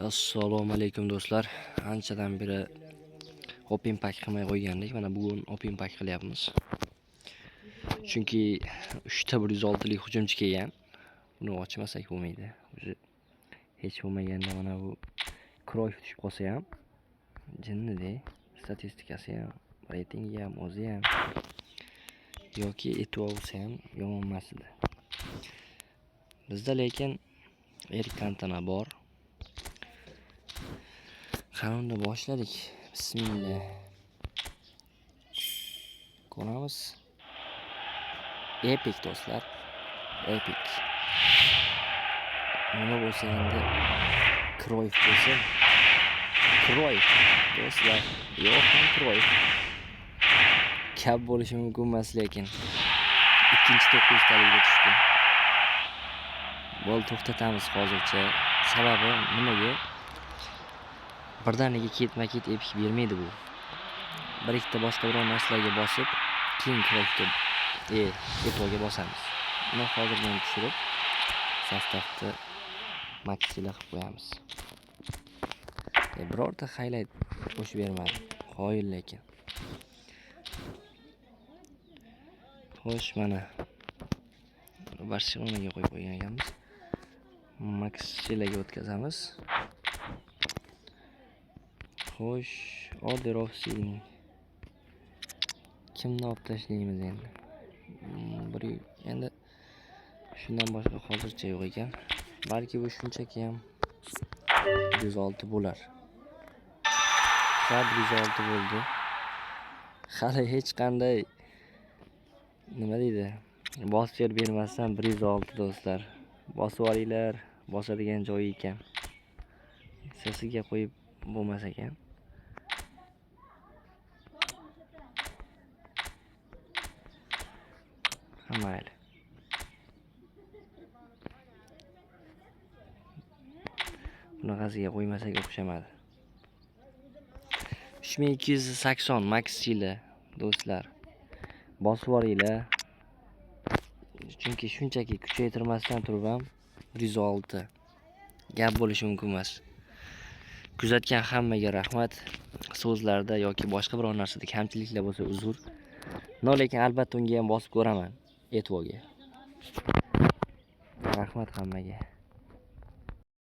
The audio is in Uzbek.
Assalomu alaykum do'stlar. Anchadan beri open pack qilmay qo'ygandik. Mana bugun open pack qilyapmiz. Chunki 3 ta 106 lik hujumchi kelgan. Buni ochmasak bo'lmaydi. Hech bo'lmaganda mana bu Kroyf tushib qolsa ham jinnida, statistikasi ham, reytingi ham, o'zi ham yoki Eto'o bo'lsa ham yomon emas edi. Bizda lekin Erik Kantona bor. Qanunda boshladik. Bismillah. Ko'ramiz. Epic do'stlar. Epic. Nima bo'lsa endi Kroyf bo'lsa. Kroyf do'stlar. Yo'q, Kroyf. Kab bo'lishi mumkin emas lekin. Ikkinchi 9-talikga tushdi. Bol to'xtatamiz hozircha. Sababi nimaga? Birdaniga ketma-ket epik bermaydi bu. Bir ikkita boshqa biror narsalarga bosib, keyin Kroyfga, Eto'ga bosamiz. Buni hozirdan tushirib, sostavda maksila qilib qo'yamiz. Birorta highlight qo'shib bermadi. Qoyil lekin. Xo'sh, mana Barselonaga qo'yib qo'ygan ekanmiz. Maksilaga o'tkazamiz. Xo'sh, Orderovskining kimni olib tashlaymiz endi? Endi shundan boshqa hozircha yo'q ekan. Balki bu shunchaki ham 106 bo'lar. 106 bo'ldi. Hali hech qanday nima deydi? Bosib bermasdan 106 do'stlar. Bosib olinglar, bosadigan joyi ekan. Sesiga qo'yib bo'lmas ekan. Mayli. Bunaqasiga qo'ymasak o'xshamadi. 3280 maksila do'stlar. Bosib olinglar. Chunki shunchaki kuchaytirmasdan turib ham 106 gap bo'lishi mumkin emas. Kuzatgan hammaga rahmat. So'zlarda yoki boshqa biror narsada kamchiliklar bo'lsa uzr. Lekin albatta unga ham bosib ko'raman. Eto'ga. Rahmat hammaga.